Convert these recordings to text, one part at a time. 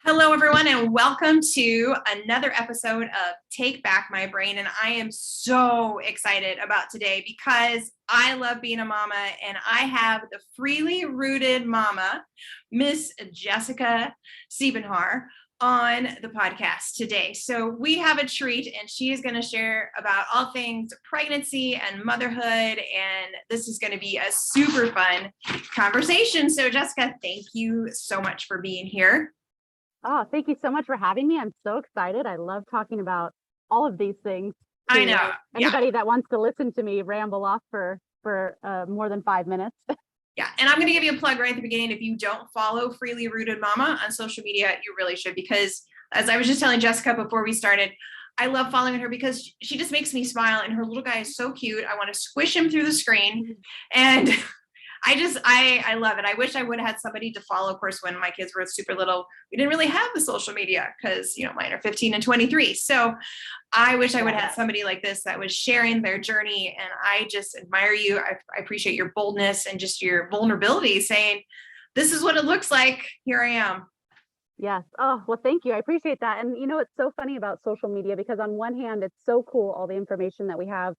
Hello, everyone, and welcome to another episode of Take Back My Brain. And I am so excited about today because I love being a mama, and I have the freely rooted mama, Miss Jessica Siebenhaar, on the podcast today. So we have a treat, and she is going to share about all things pregnancy and motherhood. And this is going to be a super fun conversation. So, Jessica, thank you so much for being here. Oh, thank you so much for having me. I'm so excited. I love talking about all of these things. I know. Anybody that wants to listen to me ramble off for more than 5 minutes. Yeah. And I'm going to give you a plug right at the beginning. If you don't follow Freely Rooted Mama on social media, you really should, because as I was just telling Jessica before we started, I love following her because she just makes me smile, and her little guy is so cute. I want to squish him through the screen. And I love it. I wish I would have had somebody to follow. Of course, when my kids were super little, we didn't really have the social media because, mine are 15 and 23. So I wish I would have had somebody like this that was sharing their journey. And I just admire you. I appreciate your boldness and just your vulnerability, saying, this is what it looks like. Here I am. Yes. Oh, well, thank you. I appreciate that. And it's so funny about social media because on one hand, it's so cool, all the information that we have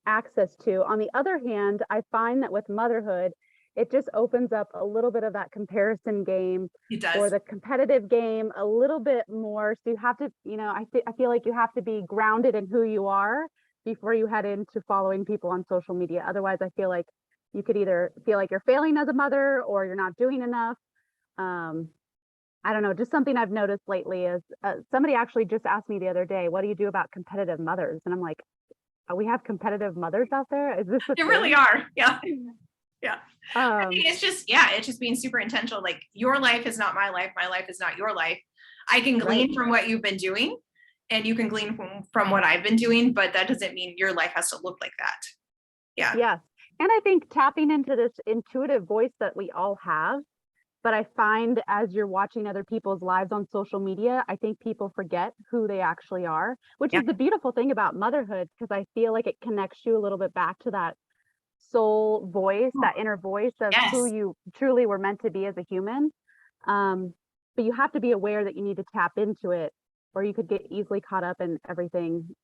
access to. On the other hand, I find that with motherhood, it just opens up a little bit of that comparison game. It does. Or the competitive game a little bit more. So you have to, I feel like you have to be grounded in who you are before you head into following people on social media. Otherwise, I feel like you could either feel like you're failing as a mother or you're not doing enough. I don't know, just something I've noticed lately is somebody actually just asked me the other day, what do you do about competitive mothers? And I'm like, we have competitive mothers out there? Is this a There thing? really are. Yeah. Yeah. I think it's just being super intentional. Like, your life is not my life. My life is not your life. I can glean from what you've been doing, and you can glean from what I've been doing, but that doesn't mean your life has to look like that. Yeah. Yes. And I think tapping into this intuitive voice that we all have, but I find as you're watching other people's lives on social media, I think people forget who they actually are, which is the beautiful thing about motherhood, because I feel like it connects you a little bit back to that soul voice, that inner voice of who you truly were meant to be as a human. But you have to be aware that you need to tap into it, or you could get easily caught up in everything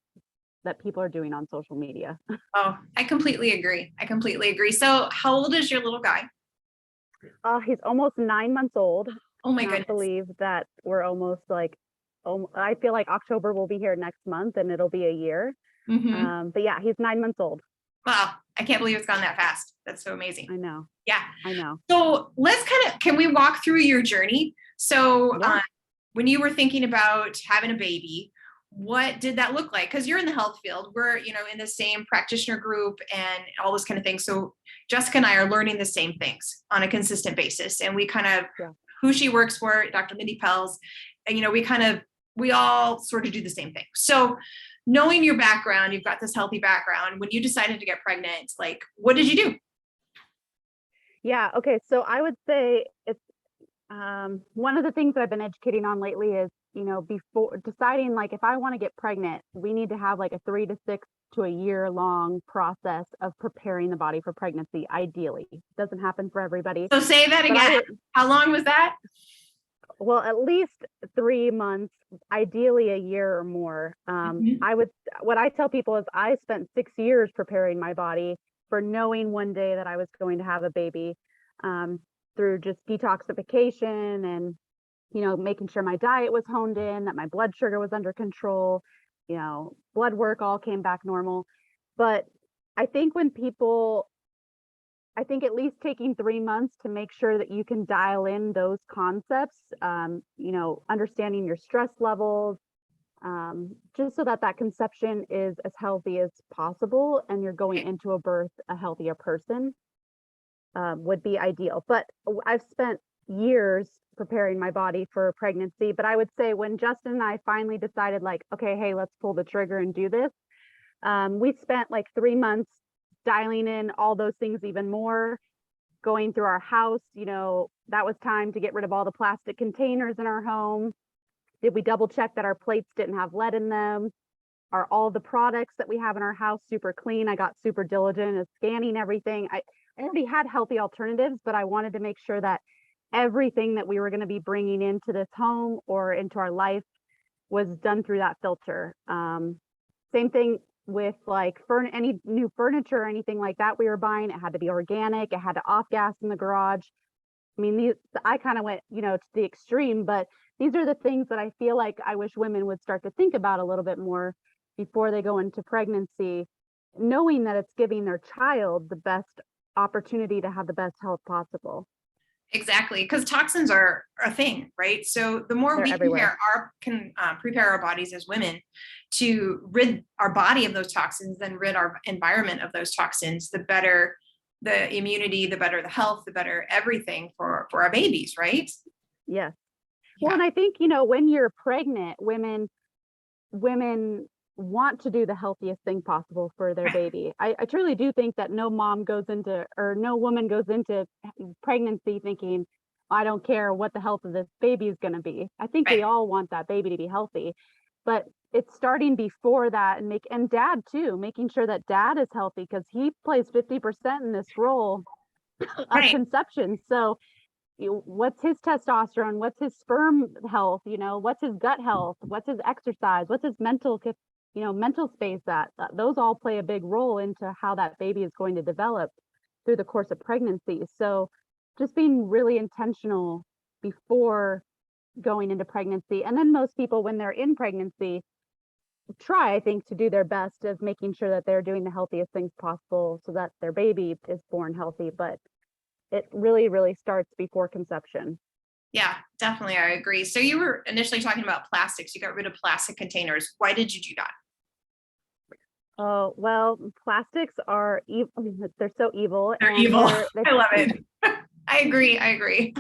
that people are doing on social media. Oh, I completely agree. So how old is your little guy? He's almost 9 months old. Oh my goodness. I believe that we're almost like, I feel like October will be here next month and it'll be a year. Mm-hmm. But yeah, he's 9 months old. Wow. I can't believe it's gone that fast. That's so amazing. I know. Yeah. I know. So can we walk through your journey? So when you were thinking about having a baby, what did that look like? Because you're in the health field. We're, in the same practitioner group and all this kind of thing. So Jessica and I are learning the same things on a consistent basis. And we kind of, who she works for, Dr. Mindy Pels, and, we all sort of do the same thing. So knowing your background, you've got this healthy background. When you decided to get pregnant, like, what did you do? Yeah. Okay. So I would say it's one of the things that I've been educating on lately is, before deciding, like, if I want to get pregnant, we need to have like a 3 to 6 to a year long process of preparing the body for pregnancy. Ideally, it doesn't happen for everybody. So say that again. How long was that? Well, at least 3 months, ideally a year or more. What I tell people is I spent 6 years preparing my body for knowing one day that I was going to have a baby, through just detoxification and, making sure my diet was honed in, that my blood sugar was under control, blood work all came back normal. But I think at least taking 3 months to make sure that you can dial in those concepts, understanding your stress levels, just so that conception is as healthy as possible and you're going into a birth a healthier person, would be ideal. But I've spent years preparing my body for pregnancy. But I would say when Justin and I finally decided, like, okay, hey, let's pull the trigger and do this, we spent like 3 months dialing in all those things even more, going through our house. That was time to get rid of all the plastic containers in our home. Did we double check that our plates didn't have lead in them? Are all the products that we have in our house super clean? I got super diligent at scanning everything. I already had healthy alternatives, but I wanted to make sure that everything that we were going to be bringing into this home or into our life was done through that filter. Same thing with like any new furniture or anything like that we were buying. It had to be organic. It had to off gas in the garage. I mean, I kind of went, to the extreme, but these are the things that I feel like I wish women would start to think about a little bit more before they go into pregnancy, knowing that it's giving their child the best opportunity to have the best health possible. Exactly, because toxins are a thing, right? So the more They're we everywhere. can prepare our bodies as women to rid our body of those toxins, then rid our environment of those toxins, the better the immunity, the better the health, the better everything for our babies, right? Yes. Well, Yeah, and I think, when you're pregnant, women want to do the healthiest thing possible for their baby. I truly do think that no mom goes into, or no woman goes into pregnancy thinking, I don't care what the health of this baby is going to be. I think we right, all want that baby to be healthy, but it's starting before that, and dad too, making sure that dad is healthy, because he plays 50% in this role of right. conception. So what's his testosterone, what's his sperm health, what's his gut health, what's his exercise, what's his mental space. That those all play a big role into how that baby is going to develop through the course of pregnancy. So just being really intentional before going into pregnancy. And then most people, when they're in pregnancy, try, I think, to do their best of making sure that they're doing the healthiest things possible so that their baby is born healthy. But it really, really starts before conception. Yeah, definitely. I agree. So you were initially talking about plastics. You got rid of plastic containers. Why did you do that? Oh, well, plastics are evil. They're so evil, They're and evil. they I love it. I agree. I agree.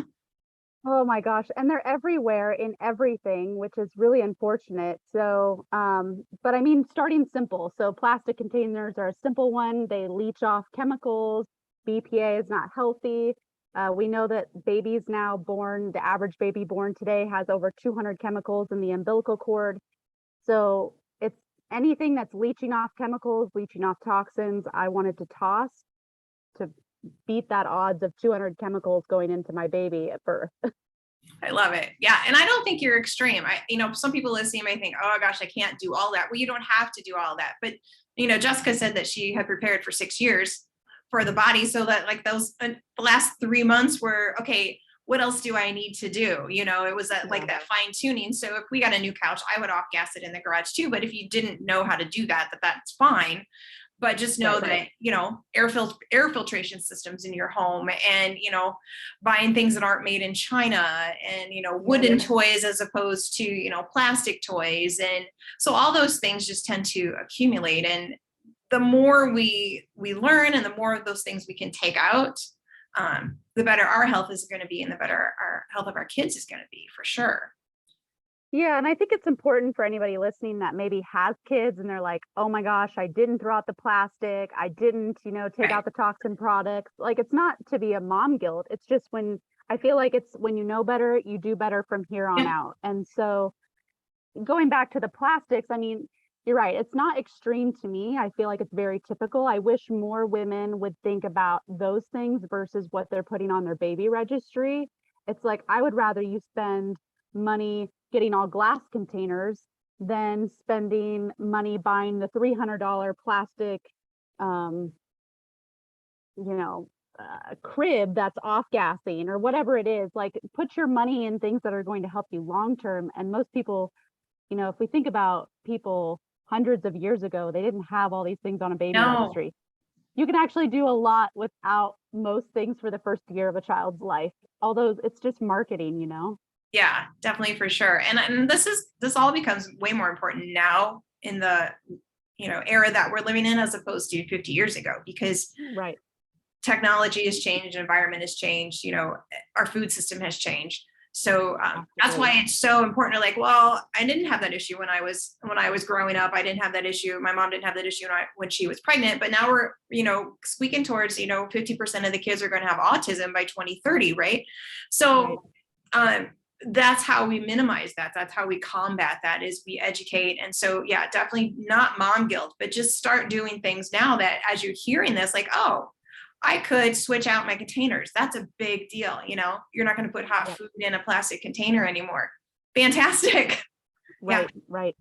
oh my gosh, and they're everywhere in everything, which is really unfortunate. So, but I mean, starting simple. So plastic containers are a simple one. They leach off chemicals. BPA is not healthy. We know that babies now born, the average baby born today has over 200 chemicals in the umbilical cord. So it's anything that's leaching off chemicals, leaching off toxins, I wanted to toss to beat that odds of 200 chemicals going into my baby at birth. I love it. Yeah. And I don't think you're extreme. Some people listening may think, oh gosh, I can't do all that. Well, you don't have to do all that. But, Jessica said that she had prepared for 6 years for the body. So that like the last 3 months were, okay, what else do I need to do? It was like that fine tuning. So if we got a new couch, I would off gas it in the garage too. But if you didn't know how to do that, that's fine. But just know Right. that air filtration systems in your home, and buying things that aren't made in China, and wooden toys as opposed to plastic toys. And so all those things just tend to accumulate, and the more we learn and the more of those things we can take out, the better our health is going to be, and the better our health of our kids is going to be, for sure. Yeah, and I think it's important for anybody listening that maybe has kids and they're like, "Oh my gosh, I didn't throw out the plastic. I didn't, take Right. out the toxin products." Like it's not to be a mom guilt. It's just when I feel like it's when you know better, you do better from here on Yeah. out. And so going back to the plastics, I mean, you're right. It's not extreme to me. I feel like it's very typical. I wish more women would think about those things versus what they're putting on their baby registry. It's like I would rather you spend money getting all glass containers than spending money buying the $300 plastic um, you know, crib that's off gassing or whatever it is. Like put your money in things that are going to help you long term. And most people, if we think about people hundreds of years ago, they didn't have all these things on a baby No. registry. You can actually do a lot without most things for the first year of a child's life. Although it's just marketing. Yeah, definitely, for sure. And this all becomes way more important now in the era that we're living in, as opposed to 50 years ago, because Right. technology has changed, environment has changed, our food system has changed. So that's Absolutely. why it's so important to, like, well, I didn't have that issue when I was growing up. I didn't have that issue. My mom didn't have that issue when she was pregnant. But now we're squeaking towards 50% of the kids are going to have autism by 2030, right? Right. So um, that's how we minimize that. That's how we combat that, is we educate. And so, yeah, definitely not mom guilt, but just start doing things now that as you're hearing this, like, oh, I could switch out my containers. That's a big deal. You know, you're not going to put hot food in a plastic container anymore. Fantastic. Right, right.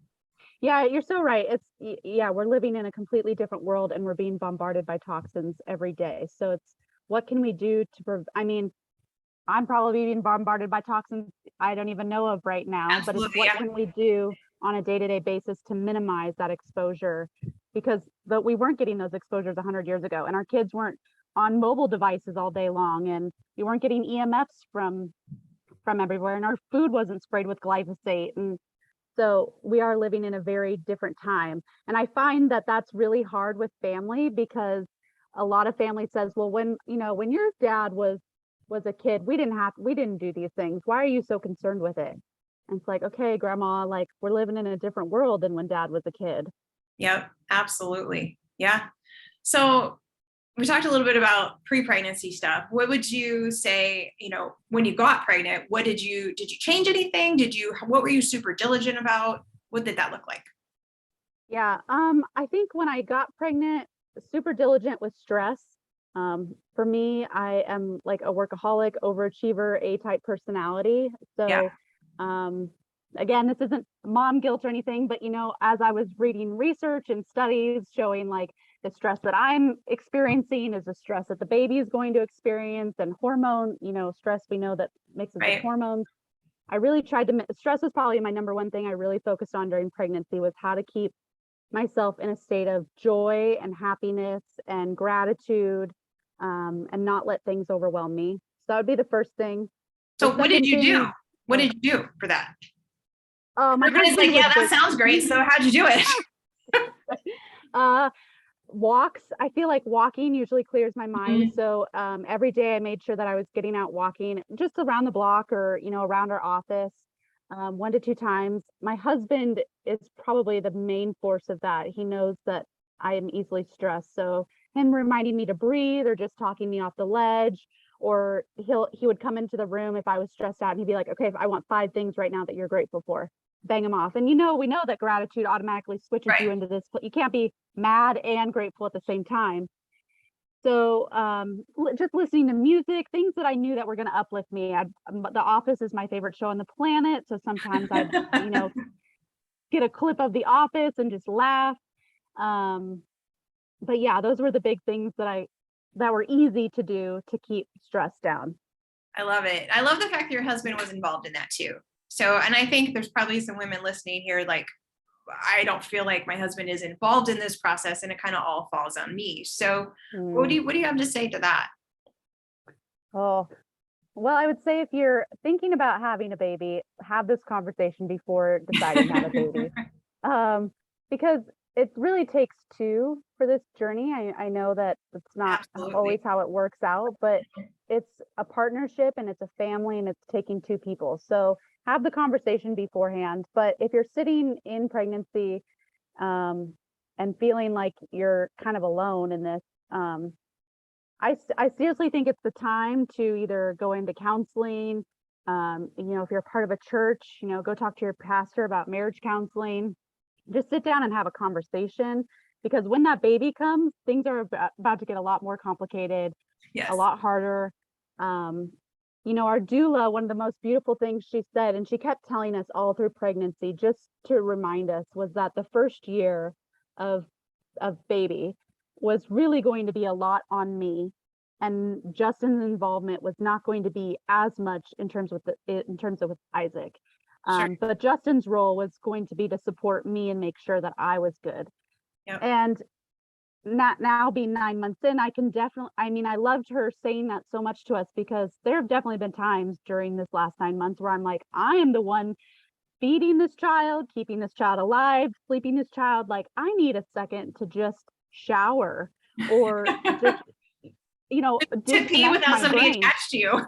Yeah, you're so right. Yeah, we're living in a completely different world and we're being bombarded by toxins every day. So it's what can we do to I mean, I'm probably being bombarded by toxins I don't even know of right now, but it's Absolutely. what Yeah. can we do on a day-to-day basis to minimize that exposure, because we weren't getting those exposures 100 years ago, and our kids weren't on mobile devices all day long, and we weren't getting EMFs from everywhere, and our food wasn't sprayed with glyphosate. And so we are living in a very different time. And I find that that's really hard with family, because a lot of family says, well, when your dad was a kid, we didn't do these things. Why are you so concerned with it? And it's like, okay, grandma, like we're living in a different world than when dad was a kid. Yep. Absolutely. Yeah. So we talked a little bit about pre-pregnancy stuff. What would you say, you know, when you got pregnant, did you change anything? What were you super diligent about? What did that look like? Yeah. I think when I got pregnant, super diligent with stress. For me, I am like a workaholic, overachiever, A-type personality. Yeah. So, again, this isn't mom guilt or anything, but as I was reading research and studies showing like the stress that I'm experiencing is the stress that the baby is going to experience, and hormone, stress, we know that mixes with Right. hormones. I really tried to, stress was probably my number one thing I really focused on during pregnancy, was how to keep myself in a state of joy and happiness and gratitude, and not let things overwhelm me. So that would be the first thing. The So what did second you thing do? is, What did you do for that? my Everybody's husband like, yeah, was that sounds great. So how'd you do it? uh, walks. I feel like walking usually clears my mind. Mhm. So every day I made sure that I was getting out walking just around the block, or around our office, 1 to 2 times. My husband is probably the main force of that. He knows that I am easily stressed, so him reminding me to breathe, or just talking me off the ledge, or he would come into the room if I was stressed out, and he'd be like, okay, I want 5 things right now that you're grateful for. Bang them off. And we know that gratitude automatically switches you Right. into this. You can't be mad and grateful at the same time. So just listening to music, things that I knew that were going to uplift me. The Office is my favorite show on the planet, so sometimes I'd get a clip of The Office and just laugh. But yeah, those were the big things that were easy to do to keep stress down. I love it. I love the fact that your husband was involved in that too. So, and I think there's probably some women listening here like, I don't feel like my husband is involved in this process and it kind of all falls on me. So what do you have to say to that? Oh, well, I would say if you're thinking about having a baby, have this conversation before deciding to have a baby. Because it really takes two for this journey. I know that it's not always Absolutely. how it works out, but it's a partnership and it's a family and it's taking two people. So have the conversation beforehand. But if you're sitting in pregnancy, and feeling like you're kind of alone in this, I seriously think it's the time to either go into counseling. If you're part of a church, go talk to your pastor about marriage counseling. Just sit down and have a conversation, because when that baby comes, things are about to get a lot more complicated, a Yes. lot harder. Our doula, one of the most beautiful things she said, and she kept telling us all through pregnancy, just to remind us, was that the first year of baby was really going to be a lot on me, and Justin's involvement was not going to be as much in terms of with Isaac. Sure. But Justin's role was going to be to support me and make sure that I was good. Yep. And not now, being 9 months in, I can definitely, I loved her saying that so much to us, because there have definitely been times during this last 9 months where I'm like, I am the one feeding this child, keeping this child alive, sleeping this child. Like, I need a second to just shower, or just, To pee disconnect without my somebody brain. attached to you.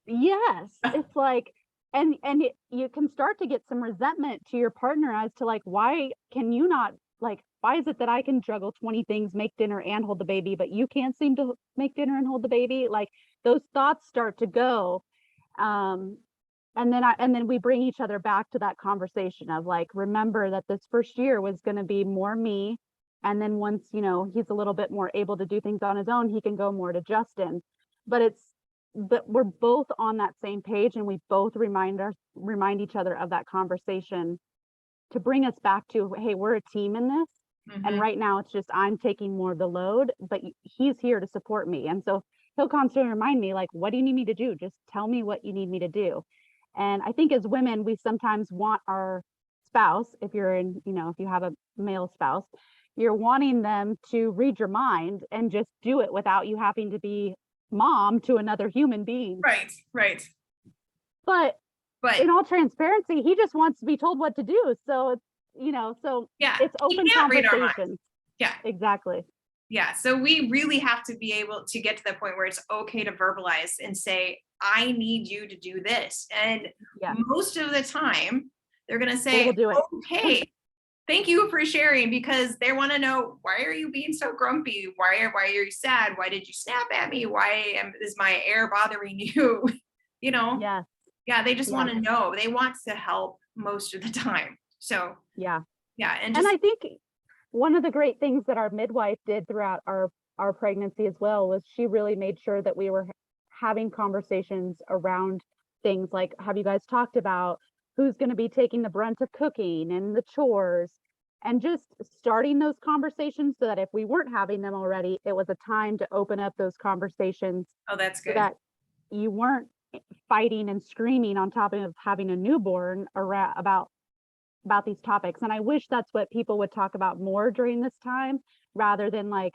Yes, it's like, you can start to get some resentment to your partner as to like, why can you not, like, why is it that I can juggle 20 things, make dinner and hold the baby, but you can't seem to make dinner and hold the baby? Like, those thoughts start to go. And then we bring each other back to that conversation of like, remember that this first year was going to be more me And then once, he's a little bit more able to do things on his own, he can go more to Justin. But we're both on that same page, and we both remind each other of that conversation to bring us back to, hey, we're a team in this. And right now it's just, I'm taking more of the load, but he's here to support me. And so he'll constantly remind me, like, what do you need me to do? Just tell me what you need me to do. And I think as women, we sometimes want our spouse, if you're in, if you have a male spouse, you're wanting them to read your mind and just do it without you having to be mom to another human being. Right. But in all transparency, he just wants to be told what to do. So it's, it's open conversations. Yeah, exactly. Yeah. So we really have to be able to get to the point where it's okay to verbalize and say, I need you to do this. And most of the time they're going to say, we'll do it. Okay, thank you for sharing, because they want to know, why are you being so grumpy? Why are you sad? Why did you snap at me? Is my air bothering you? Yeah, they just want to know. They want to help most of the time. So yeah. And I think one of the great things that our midwife did throughout our pregnancy as well was she really made sure that we were having conversations around things like, have you guys talked about who's going to be taking the brunt of cooking and the chores, and just starting those conversations so that if we weren't having them already, it was a time to open up those conversations. Oh, that's good. So that you weren't fighting and screaming on top of having a newborn about these topics. And I wish that's what people would talk about more during this time, rather than like,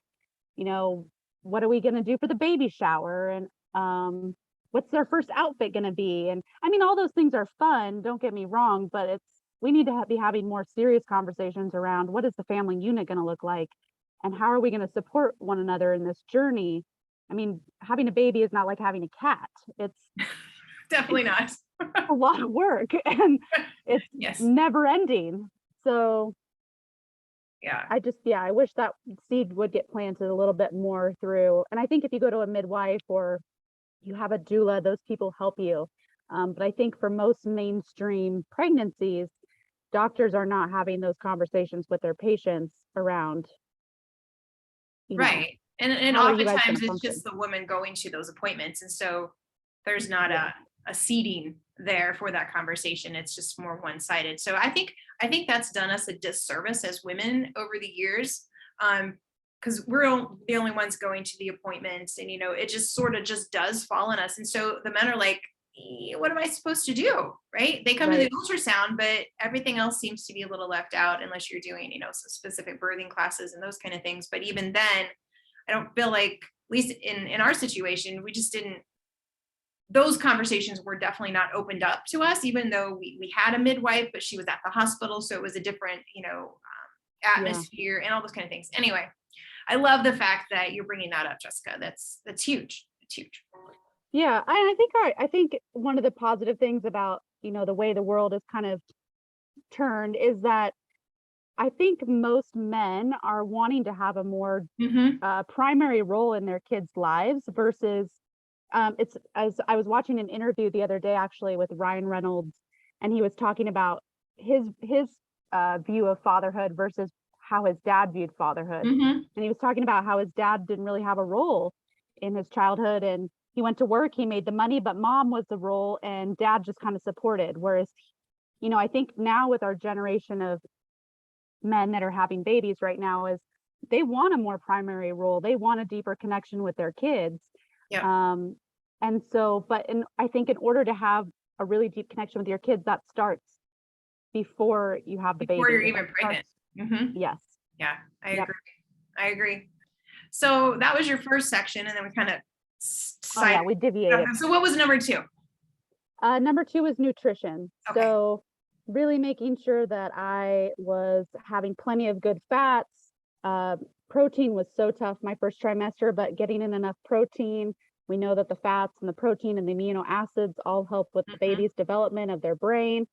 what are we going to do for the baby shower? And what's their first outfit going to be? And I mean, all those things are fun, don't get me wrong, but we need to be having more serious conversations around, what is the family unit going to look like? And how are we going to support one another in this journey? I mean, having a baby is not like having a cat. It's definitely not a lot of work, and it's never ending. So I wish that seed would get planted a little bit more through. And I think if you go to a midwife or you have a doula, those people help you. But I think for most mainstream pregnancies, doctors are not having those conversations with their patients around. Right. And oftentimes it's just the woman going to those appointments. And so there's not a seating there for that conversation. It's just more one-sided. So I think that's done us a disservice as women over the years, because we're the only ones going to the appointments, and it just sort of just does fall on us. And so the men are like, what am I supposed to do? Right? They come to the ultrasound, but everything else seems to be a little left out, unless you're doing some specific birthing classes and those kind of things. But even then, I don't feel like, at least in our situation, we just didn't. Those conversations were definitely not opened up to us, even though we had a midwife, but she was at the hospital. So it was a different, atmosphere and all those kind of things. Anyway, I love the fact that you're bringing that up, Jessica. That's huge. It's huge. Yeah. I think one of the positive things about, the way the world is kind of turned is that I think most men are wanting to have a more primary role in their kids' lives versus it's, as I was watching an interview the other day, actually, with Ryan Reynolds, and he was talking about his view of fatherhood versus how his dad viewed fatherhood. And he was talking about how his dad didn't really have a role in his childhood, and he went to work, he made the money, but mom was the role and dad just kind of supported. Whereas, I think now with our generation of men that are having babies right now, is they want a more primary role. They want a deeper connection with their kids. And so, I think in order to have a really deep connection with your kids, that starts before you have the baby. Before you're even pregnant. Yes. Yeah, I agree. So that was your first section, and then we kind of we deviated. So what was number 2? Number 2 was nutrition. Okay. So really making sure that I was having plenty of good fats. Protein was so tough my first trimester, but getting in enough protein. We know that the fats and the protein and the amino acids all help with the baby's development of their brain.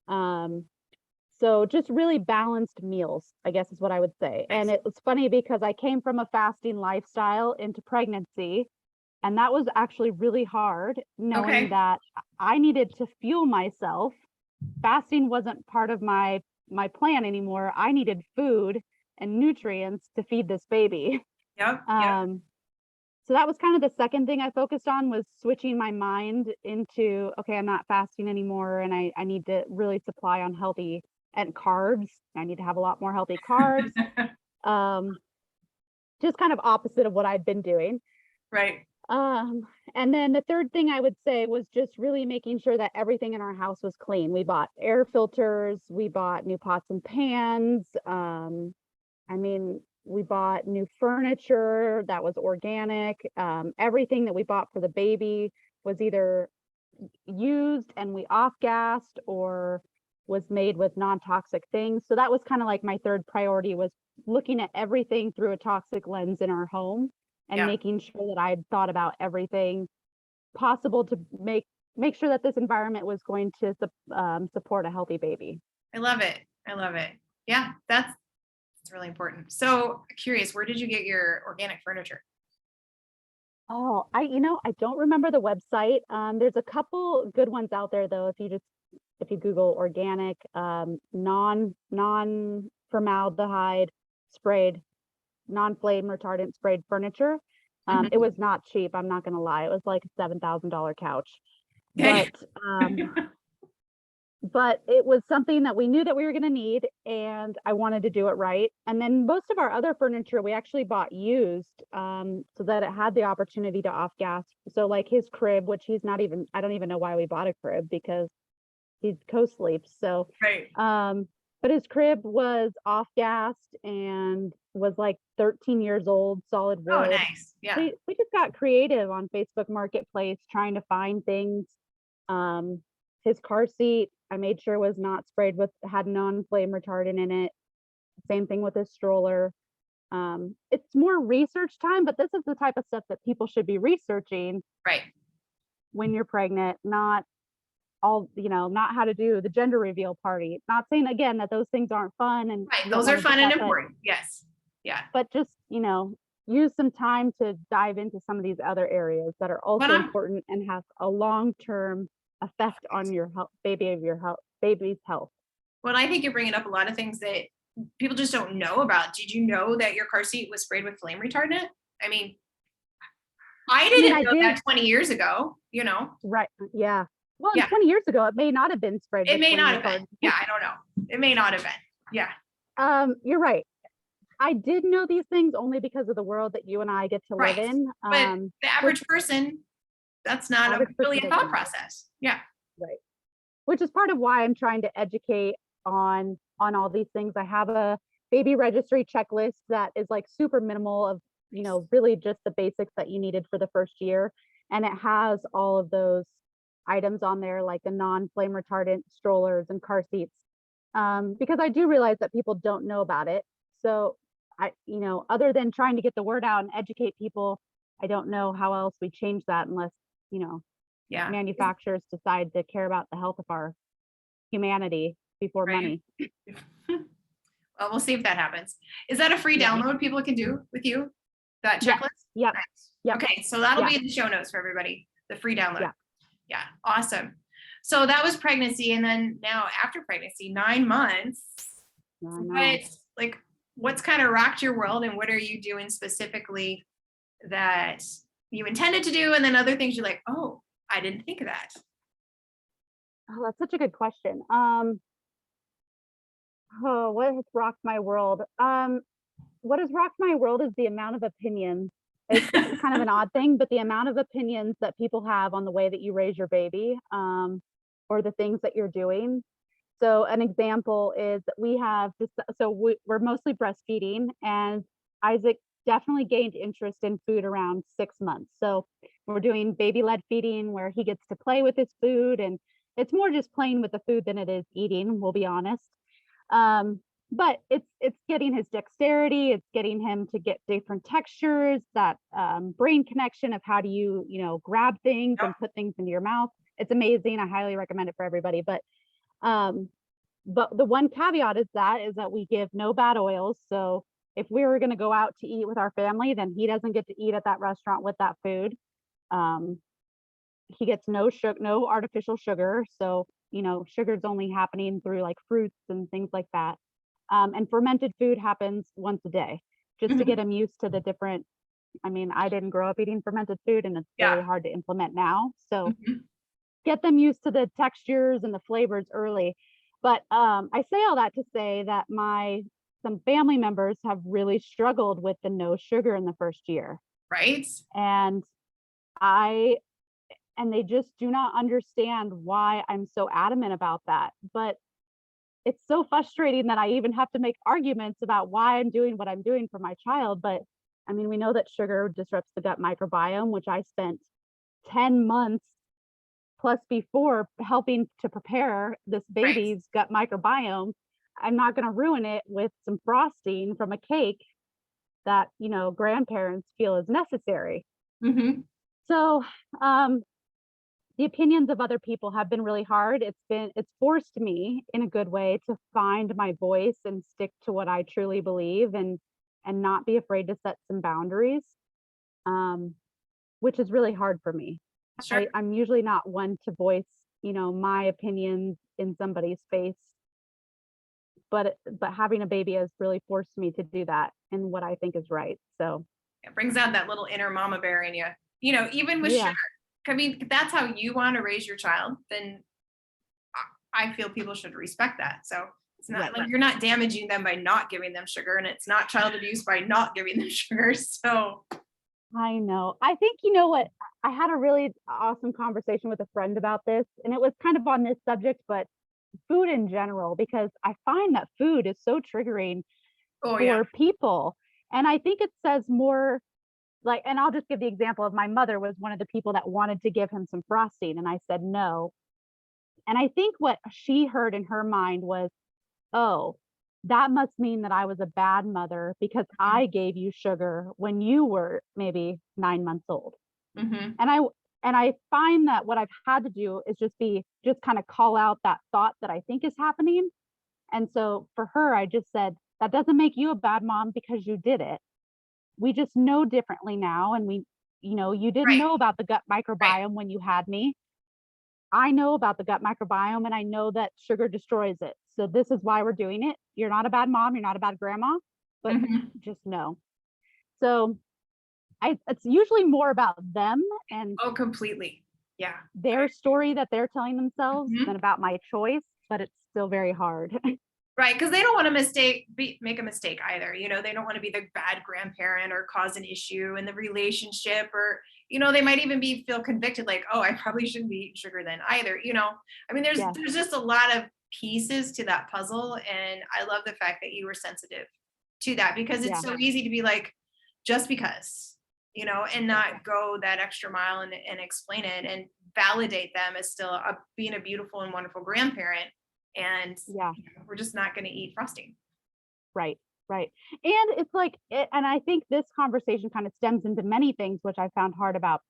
So just really balanced meals, I guess is what I would say. And it was funny because I came from a fasting lifestyle into pregnancy, and that was actually really hard, knowing that I needed to fuel myself. Fasting wasn't part of my plan anymore. I needed food, and nutrients to feed this baby. Yep. So that was kind of the second thing I focused on, was switching my mind into, okay, I'm not fasting anymore, and I need to really supply on healthy and carbs. I need to have a lot more healthy carbs. Just kind of opposite of what I'd been doing. Right. And then the third thing I would say was just really making sure that everything in our house was clean. We bought air filters, we bought new pots and pans. We bought new furniture that was organic. Everything that we bought for the baby was either used and we off-gassed or was made with non-toxic things. So that was kind of like my third priority, was looking at everything through a toxic lens in our home and making sure that I had thought about everything possible to make sure that this environment was going to support a healthy baby. I love it. Yeah, that's really important. So curious, where did you get your organic furniture? Oh, I don't remember the website. There's a couple good ones out there though. If you Google organic, non-formaldehyde sprayed, non-flame retardant sprayed furniture. It was not cheap. I'm not going to lie. It was like a $7,000 couch, but it was something that we knew that we were going to need, and I wanted to do it right. And then most of our other furniture we actually bought used, so that it had the opportunity to off gas. So like his crib, which I don't even know why we bought a crib, because he co-sleeps. So right. But his crib was off gassed and was like 13 years old, solid wood. Oh, nice. Yeah. We just got creative on Facebook Marketplace trying to find things. His car seat, I made sure was not sprayed had non-flame retardant in it. Same thing with his stroller. It's more research time, but this is the type of stuff that people should be researching. Right. When you're pregnant, not how to do the gender reveal party. Not saying again that those things aren't fun, and right, those are fun and important. Yes. Yeah. But just, use some time to dive into some of these other areas that are also important and have a long-term effect on your baby's health. Well, I think you're bringing up a lot of things that people just don't know about. Did you know that your car seat was sprayed with flame retardant? I mean, I didn't know that 20 years ago, Right. Yeah. Well, 20 years ago, it may not have been sprayed. It may not have been. Yeah, I don't know. It may not have been. Yeah. You're right. I did know these things only because of the world that you and I get to live in. But the average person, that's not really a thought process. Yeah. Right. Which is part of why I'm trying to educate on all these things. I have a baby registry checklist that is like super minimal of, really just the basics that you needed for the first year. And it has all of those items on there, like the non-flame retardant strollers and car seats, because I do realize that people don't know about it. So other than trying to get the word out and educate people, I don't know how else we change that unless, manufacturers decide to care about the health of our humanity before money. Well, we'll see if that happens. Is that a free download people can do with you? That checklist? Yeah. Nice. Yep. Okay, so that'll be in the show notes for everybody, the free download. Yeah. Awesome. So that was pregnancy. And then now after pregnancy, 9 months, what's kind of rocked your world, and what are you doing specifically that you intended to do? And then other things you're like, oh, I didn't think of that. Oh, that's such a good question. What has rocked my world? What has rocked my world is the amount of opinions. It's kind of an odd thing, but the amount of opinions that people have on the way that you raise your baby, or the things that you're doing. So an example is that we're mostly breastfeeding, and Isaac definitely gained interest in food around 6 months. So we're doing baby-led feeding where he gets to play with his food, and it's more just playing with the food than it is eating, we'll be honest. But it's getting his dexterity, it's getting him to get different textures, that brain connection of how do you grab things and put things into your mouth. It's amazing. I highly recommend it for everybody. But the one caveat is that we give no bad oils. So if we were going to go out to eat with our family, then he doesn't get to eat at that restaurant with that food. He gets no artificial sugar. So sugar's only happening through like fruits and things like that. And fermented food happens once a day, just to get them used to the different. I mean, I didn't grow up eating fermented food, and it's very Yeah. hard to implement now. So Mhm. get them used to the textures and the flavors early. But I say all that to say that some family members have really struggled with the no sugar in the first year. Right. And I and they just do not understand why I'm so adamant about that. But it's so frustrating that I even have to make arguments about why I'm doing what I'm doing for my child. But I mean, we know that sugar disrupts the gut microbiome, which I spent 10 months plus before helping to prepare this Right. baby's gut microbiome. I'm not going to ruin it with some frosting from a cake that, grandparents feel is necessary. Hmm. So, the opinions of other people have been really hard. It's forced me in a good way to find my voice and stick to what I truly believe, and not be afraid to set some boundaries, um, which is really hard for me. Sure. I'm usually not one to voice, my opinions in somebody's face, but having a baby has really forced me to do that and what I think is right. So It brings out that little inner mama bear in you. Even with sugar. yeah, I mean, if that's how you want to raise your child, then I feel people should respect that. So it's yeah, not like you're not damaging them by not giving them sugar, and it's not child abuse by not giving them sugar. So I know. I think you know what? I had a really awesome conversation with a friend about this, and it was kind of on this subject, but food in general, because I find that food is so triggering oh yeah. for people. And I think it says more like, and I'll just give the example of my mother was one of the people that wanted to give him some frosting, and I said no. And I think what she heard in her mind was, oh, that must mean that I was a bad mother because I gave you sugar when you were maybe 9 months old. Mm-hmm. And I find that what I've had to do is just kind of call out that thought that I think is happening. And so for her, I just said, that doesn't make you a bad mom because you did it. We just know differently now. And you didn't Right. know about the gut Right. microbiome when you had me. I know about the gut microbiome, and I know that sugar destroys it. So this is why we're doing it. You're not a bad mom. You're not a bad grandma, but Mm-hmm. just know. So it's usually more about them and Oh, completely. Yeah. their story that they're telling themselves Mhm. than about my choice, but it's still very hard. Right, because they don't want to make a mistake either. They don't want to be the bad grandparent or cause an issue in the relationship, or they might even feel convicted, like, oh, I probably shouldn't be eating sugar then either. I mean, there's Yeah, there's just a lot of pieces to that puzzle, and I love the fact that you were sensitive to that, because it's yeah, so easy to be like, just because, and yeah, not go that extra mile and explain it and validate them as still being a beautiful and wonderful grandparent. And yeah. we're just not going to eat frosting. Right, right. And it's like, and I think this conversation kind of stems into many things, which I found hard about.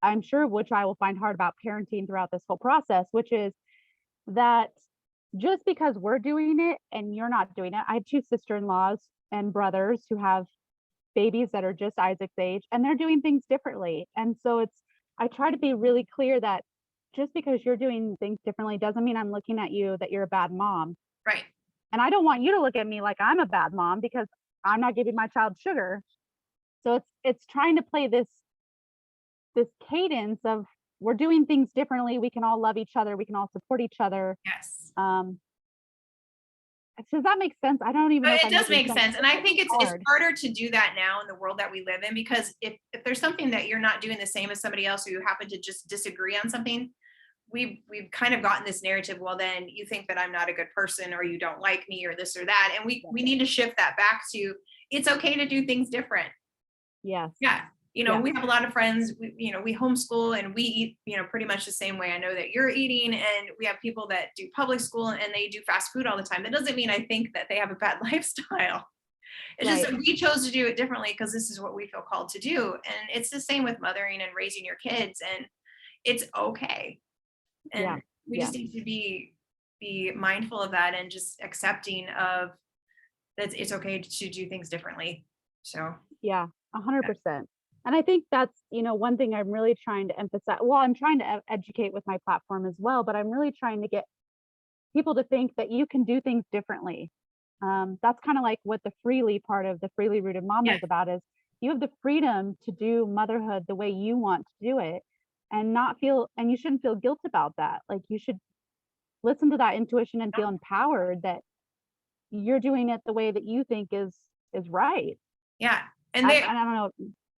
I'm sure which I will find hard about parenting throughout this whole process, which is that just because we're doing it and you're not doing it. I have two sister-in-laws and brothers who have babies that are just Isaac's age, and they're doing things differently. And so I try to be really clear that just because you're doing things differently doesn't mean I'm looking at you that you're a bad mom. Right. And I don't want you to look at me like I'm a bad mom because I'm not giving my child sugar. So it's trying to play this cadence of we're doing things differently. We can all love each other. We can all support each other. Yes. Um, does that make sense? I don't even know if It I'm does making make sense. sense. And I think it's Hard. harder to do that now in the world that we live in, because if there's something that you're not doing the same as somebody else, or you happen to just disagree on something, we've kind of gotten this narrative, well, then you think that I'm not a good person, or you don't like me, or this or that. And we need to shift that back to, it's okay to do things different. Yes. Yeah. Yeah. We have a lot of friends, we homeschool and we eat, pretty much the same way I know that you're eating. And we have people that do public school and they do fast food all the time. That doesn't mean I think that they have a bad lifestyle. It's just Right. that we chose to do it differently because this is what we feel called to do. And it's the same with mothering and raising your kids. And it's okay. Yeah. And we Yeah. just need to be mindful of that, and just accepting of that it's okay to do things differently. So Yeah. yeah. 100%. And I think that's, one thing I'm really trying to emphasize. Well, I'm trying to educate with my platform as well, but I'm really trying to get people to think that you can do things differently. That's kind of like what the freely part of the freely rooted mama Yeah. is about, is you have the freedom to do motherhood the way you want to do it, and not feel, and you shouldn't feel guilt about that. Like, you should listen to that intuition and feel empowered that you're doing it the way that you think is right. Yeah. And they, I don't know.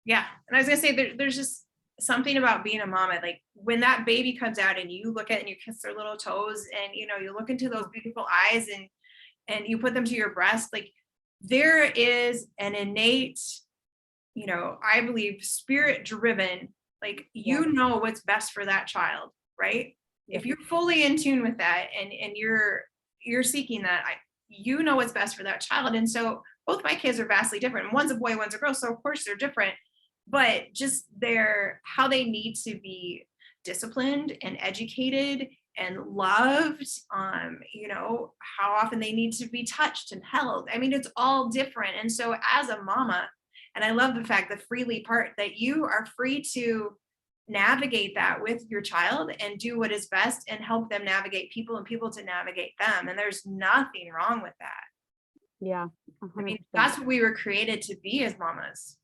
yeah. And I was gonna say there's just something about being a mama. Like when that baby comes out and you look at it and you kiss their little toes and you look into those beautiful eyes and you put them to your breast, like there is an innate, I believe spirit driven, like Yeah, what's best for that child, right? yeah, If you're fully in tune with that and you're seeking that, you know what's best for that child. And so both my kids are vastly different. One's a boy, one's a girl, so of course they're different, but just their how they need to be disciplined and educated and loved, how often they need to be touched and held. I mean, it's all different. And so as a mama, and I love the fact, the freely part, that you are free to navigate that with your child and do what is best and help them navigate people and people to navigate them. And there's nothing wrong with that. yeah, I mean, 100%. that's what we were created to be as mamas.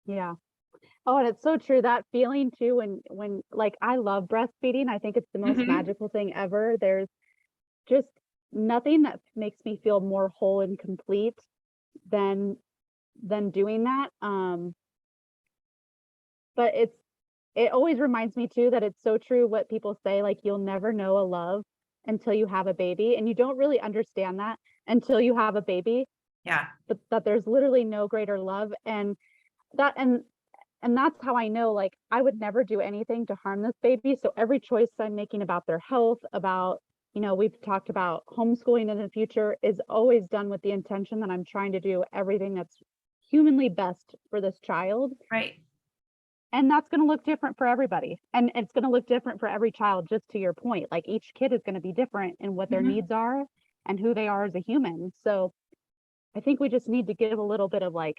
Yeah. Oh, and it's so true, that feeling too, when like, I love breastfeeding. I think it's the most Mhm. magical thing ever. There's just nothing that makes me feel more whole and complete than doing that. But it always reminds me too that it's so true what people say, like, you'll never know a love until you have a baby, and you don't really understand that until you have a baby, Yeah. but that there's literally no greater love. And that and that's how I know, like, I would never do anything to harm this baby. So every choice I'm making about their health, about, we've talked about homeschooling in the future, is always done with the intention that I'm trying to do everything that's humanly best for this child. Right. And that's going to look different for everybody. And it's going to look different for every child, just to your point. Like, each kid is going to be different in what their Mhm. needs are and who they are as a human. So I think we just need to give a little bit of, like,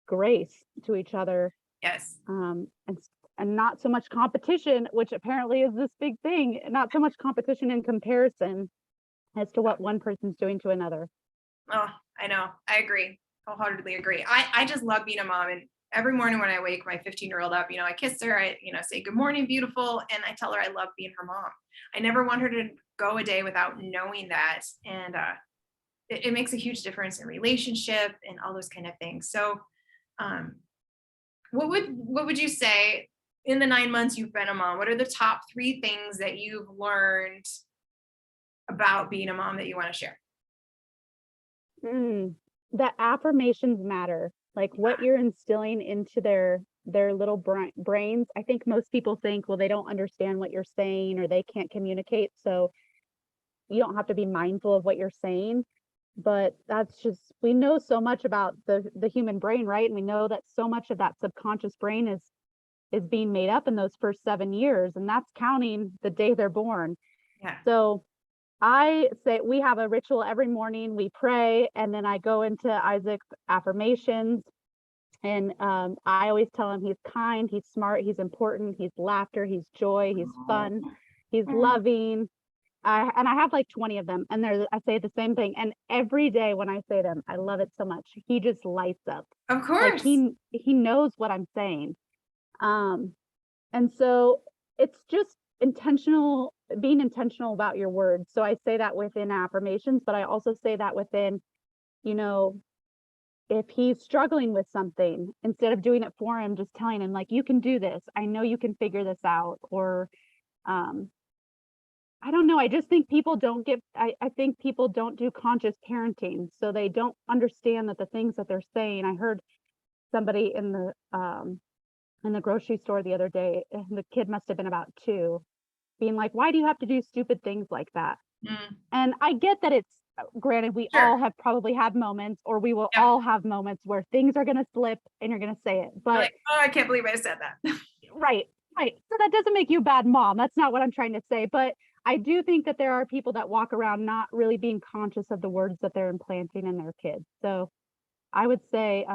grace to each other, Yes. and not so much competition, which apparently is this big thing. Not so much competition and comparison as to what one person's doing to another. Oh, I know. I agree. Wholeheartedly agree. I just love being a mom. And every morning when I wake my 15-year-old up, I kiss her, say good morning, beautiful. And I tell her I love being her mom. I never want her to go a day without knowing that. And it makes a huge difference in relationship and all those kind of things. So um, what would you say in the 9 months you've been a mom? What are the top 3 things that you've learned about being a mom that you want to share? Mm, that affirmations matter, like what you're instilling into their little brains. I think most people think, well, they don't understand what you're saying or they can't communicate, so you don't have to be mindful of what you're saying. But that's just, we know so much about the human brain, right? And we know that so much of that subconscious brain is being made up in those first 7 years, and that's counting the day they're born. Yeah. So I say we have a ritual every morning. We pray, and then I go into Isaac's affirmations. And I always tell him he's kind, he's smart, he's important, he's laughter, he's joy, he's fun, he's loving. And I have like 20 of them, and I say the same thing. And every day when I say them, I love it so much. He just lights up, Of like course. he knows what I'm saying. Um, and so it's just intentional, being intentional about your words. So I say that within affirmations, but I also say that within, you know, if he's struggling with something, instead of doing it for him, just telling him, like, you can do this. I know you can figure this out. Or, um, I don't know. I just think people don't get, I think people don't do conscious parenting. So they don't understand that the things that they're saying. I heard somebody in the grocery store the other day, and the kid must have been about 2, being like, why do you have to do stupid things like that? Mm, And I get that it's, granted, we sure. all have probably had moments, or we will Yep. all have moments where things are going to slip and you're going to say it. You're But like, oh, I can't believe I said that. right, right. So that doesn't make you a bad mom. That's not what I'm trying to say. But I do think that there are people that walk around not really being conscious of the words that they're implanting in their kids. So I would say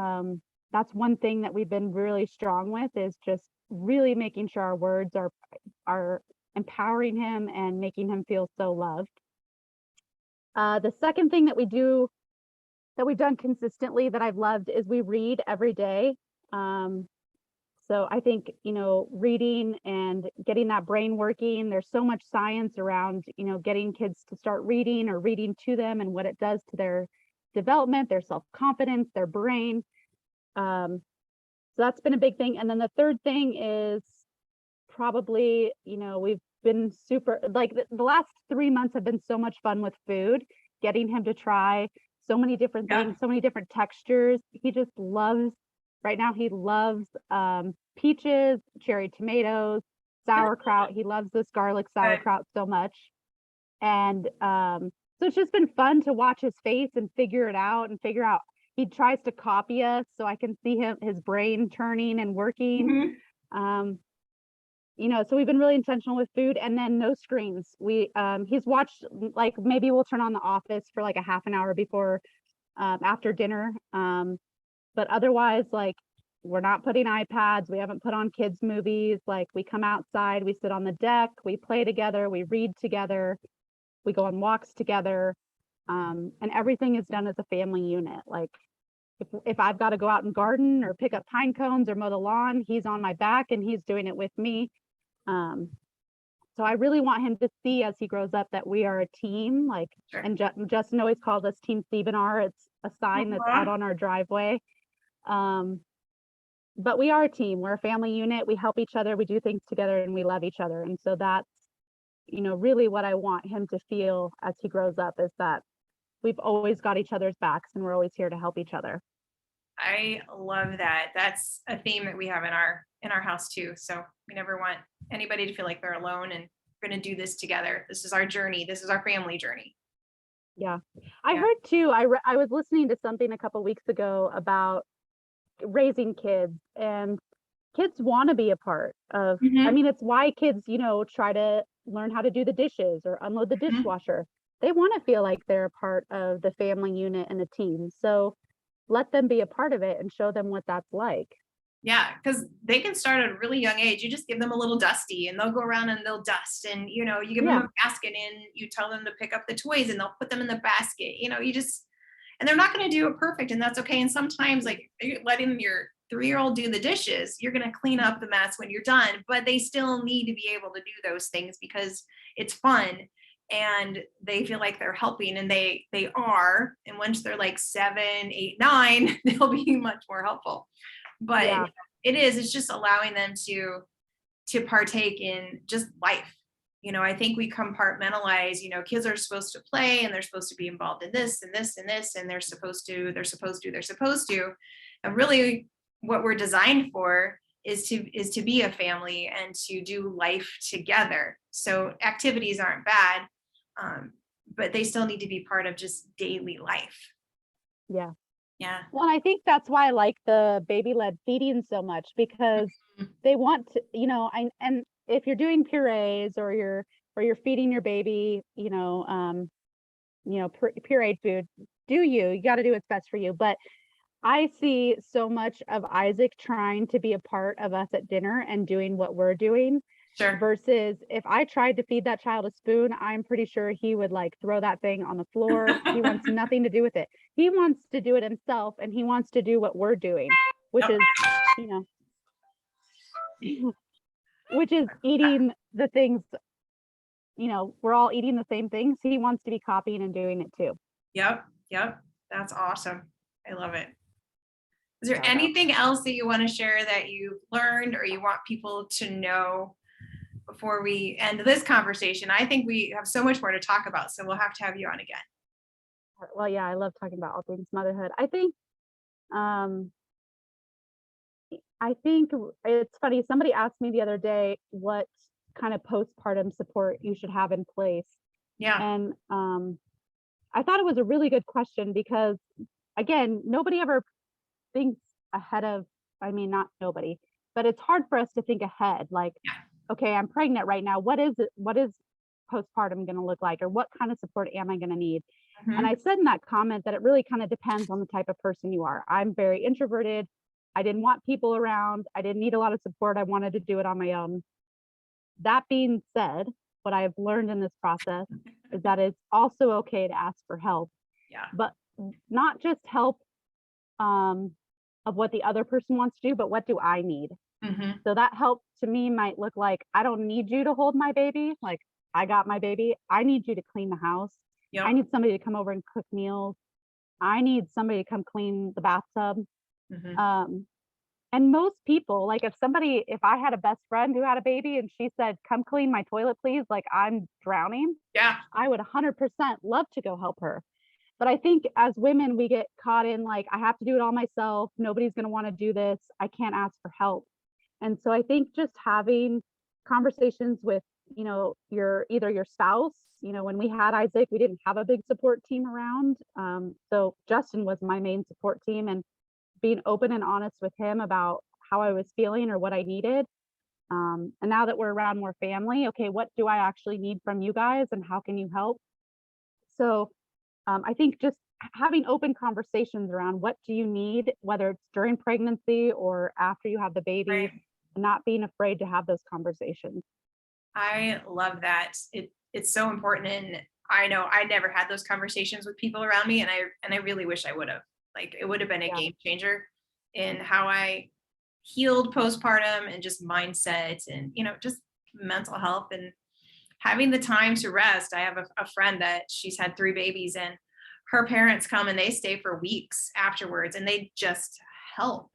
that's one thing that we've been really strong with, is just really making sure our words are empowering him and making him feel so loved. The second thing that we do that we've done consistently that I've loved is we read every day. So I think, reading and getting that brain working, there's so much science around, getting kids to start reading or reading to them and what it does to their development, their self-confidence, their brain. So that's been a big thing. And then the third thing is probably, we've been super, like the last 3 months have been so much fun with food, getting him to try so many different things, so many different textures. He just loves, right now he loves peaches, cherry tomatoes, sauerkraut. He loves this garlic sauerkraut so much. And so it's just been fun to watch his face and figure it out and figure out. He tries to copy us, so I can see his brain turning and working. So we've been really intentional with food, and then no screens. He's watched, like, maybe we'll turn on The Office for like a half an hour before after dinner. But otherwise, like, we're not putting iPads. We haven't put on kids movies. Like, we come outside, we sit on the deck, we play together, we read together, we go on walks together. And everything is done as a family unit. Like, if I've got to go out and garden or pick up pine cones or mow the lawn, he's on my back and he's doing it with me. So I really want him to see as he grows up that we are a team. Like, and Justin always calls us Team Siebenhaar. It's a sign that's out on our driveway. But we are a team. We're a family unit. We help each other. We do things together, and we love each other. And so that's, really what I want him to feel as he grows up, is that we've always got each other's backs and we're always here to help each other. I love that. That's a theme that we have in our house too. So we never want anybody to feel like they're alone, and we're going to do this together. This is our journey. This is our family journey. Yeah. I heard too, I was listening to something a couple weeks ago about raising kids, and kids want to be a part of, I mean, it's why kids, try to learn how to do the dishes or unload the dishwasher. They want to feel like they're a part of the family unit and the team. So let them be a part of it and show them what that's like. Yeah, because they can start at a really young age. You just give them a little dusty and they'll go around and they'll dust, and you give them a basket and you tell them to pick up the toys and they'll put them in the basket. And they're not going to do it perfect, and that's okay. And sometimes, like, letting your 3-year-old do the dishes, you're going to clean up the mess when you're done, but they still need to be able to do those things because it's fun and they feel like they're helping, and they are. And once they're like 7, 8, 9, they'll be much more helpful. But it's just allowing them to partake in just life. I think we compartmentalize, kids are supposed to play and they're supposed to be involved in this and this and this, and they're supposed to. And really what we're designed for is to be a family and to do life together. So activities aren't bad, but they still need to be part of just daily life. Yeah. Yeah. Well, I think that's why I like the baby-led feeding so much, because they want to, and if you're doing purees or you're feeding your baby, pureed food, you got to do what's best for you. But I see so much of Isaac trying to be a part of us at dinner and doing what we're doing. Sure. Versus if I tried to feed that child a spoon, I'm pretty sure he would like throw that thing on the floor. He wants nothing to do with it. He wants to do it himself, and he wants to do what we're doing, which is, which is eating the things, we're all eating the same things. He wants to be copying and doing it too. Yep. That's awesome. I love it. Is there anything else that you want to share that you've learned or you want people to know before we end this conversation? I think we have so much more to talk about, so we'll have to have you on again. Well, yeah, I love talking about all things motherhood. I think it's funny. Somebody asked me the other day what kind of postpartum support you should have in place. Yeah. And I thought it was a really good question because, again, nobody ever thinks ahead of, not nobody, but it's hard for us to think ahead. Like, okay, I'm pregnant right now. What is postpartum going to look like? Or what kind of support am I going to need? And I said in that comment that it really kind of depends on the type of person you are. I'm very introverted. I didn't want people around. I didn't need a lot of support. I wanted to do it on my own. That being said, what I've learned in this process is that it's also okay to ask for help. Yeah. But not just help of what the other person wants to do, but what do I need? Mm-hmm. So that help to me might look like, I don't need you to hold my baby. Like, I got my baby. I need you to clean the house. I Yep. need somebody to come over and cook meals. I need somebody to come clean the bathtub. Mm-hmm. Um, and most people, like if I had a best friend who had a baby and she said, come clean my toilet, please, like I'm drowning, Yeah. I would 100% love to go help her. But I think as women, we get caught in like, I have to do it all myself. Nobody's going to want to do this. I can't ask for help. And so I think just having conversations with, either your spouse, when we had Isaac, we didn't have a big support team around. So Justin was my main support team, and being open and honest with him about how I was feeling or what I needed. And now that we're around more family, okay, what do I actually need from you guys and how can you help? So I think just having open conversations around what do you need, whether it's during pregnancy or after you have the baby, Right. and not being afraid to have those conversations. I love that. It's so important. And I know I never had those conversations with people around me. And I really wish I would have. Like it would have been a Yeah. game changer in how I healed postpartum and just mindset and, just mental health and having the time to rest. I have a friend that she's had 3 babies, and her parents come and they stay for weeks afterwards and they just help,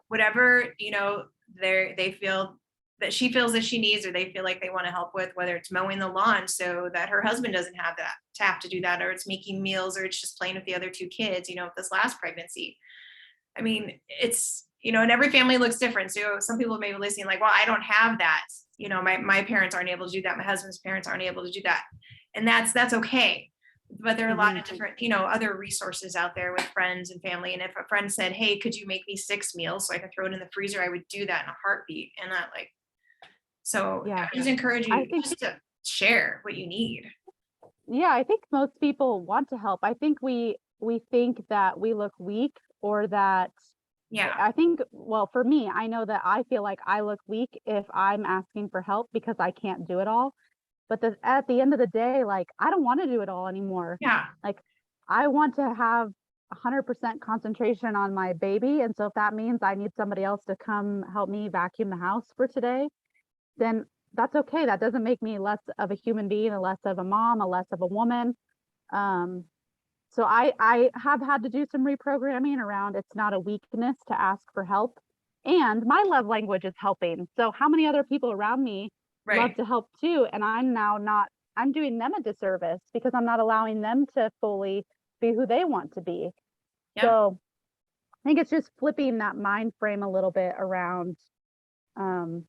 whatever, they feel that she feels that she needs, or they feel like they want to help with, whether it's mowing the lawn so that her husband doesn't have to do that, or it's making meals, or it's just playing with the other 2 kids, this last pregnancy. I mean, it's, and every family looks different. So some people may be listening like, well, I don't have that. My parents aren't able to do that. My husband's parents aren't able to do that. And that's okay. But there are a lot of different, other resources out there with friends and family. And if a friend said, hey, could you make me 6 meals so I can throw it in the freezer, I would do that in a heartbeat. And so Yeah. I just encourage I you think, just to share what you need. yeah, I think most people want to help. I think we think that we look weak, or that Yeah. I think, well, for me, I know that I feel like I look weak if I'm asking for help because I can't do it all. But at the end of the day, like, I don't want to do it all anymore. Yeah. Like, I want to have 100% concentration on my baby. And so if that means I need somebody else to come help me vacuum the house for today, then that's okay. That doesn't make me less of a human being, a less of a mom, a less of a woman. Um, so I have had to do some reprogramming around, it's not a weakness to ask for help. And my love language is helping. So how many other people around me love Right. to help too? And I'm doing them a disservice because I'm not allowing them to fully be who they want to be. Yep. So I think it's just flipping that mind frame a little bit around, um,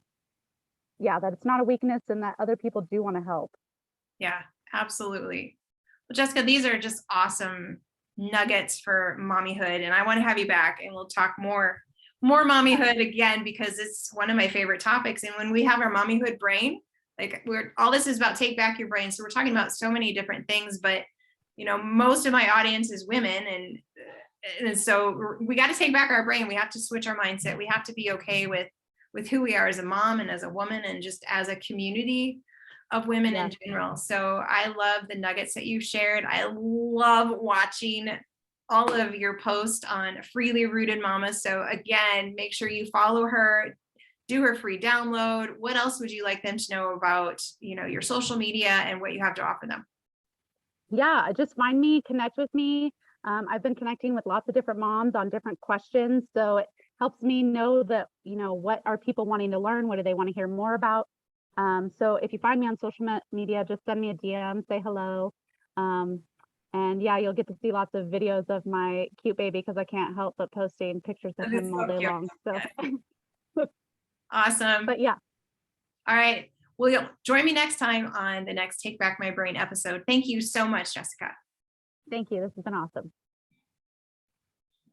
yeah, that it's not a weakness and that other people do want to help. Yeah, absolutely. Well, Jessica, these are just awesome nuggets for mommyhood. And I want to have you back and we'll talk more mommyhood again, because it's one of my favorite topics. And when we have our mommyhood brain, like all this is about take back your brain. So we're talking about so many different things, but most of my audience is women, and so we got to take back our brain. We have to switch our mindset. We have to be okay with who we are as a mom and as a woman and just as a community of women in general. So I love the nuggets that you shared. I love watching all of your posts on Freely Rooted Mama. So again, make sure you follow her, do her free download. What else would you like them to know about, your social media and what you have to offer them? Yeah, just find me, connect with me. I've been connecting with lots of different moms on different questions. So it helps me know that, what are people wanting to learn? What do they want to hear more about? So if you find me on social media, just send me a DM, say hello. And yeah, you'll get to see lots of videos of my cute baby because I can't help but posting pictures of him all day long. So Awesome. But yeah. All right. Well, you'll join me next time on the next Take Back My Brain episode. Thank you so much, Jessica. Thank you. This has been awesome.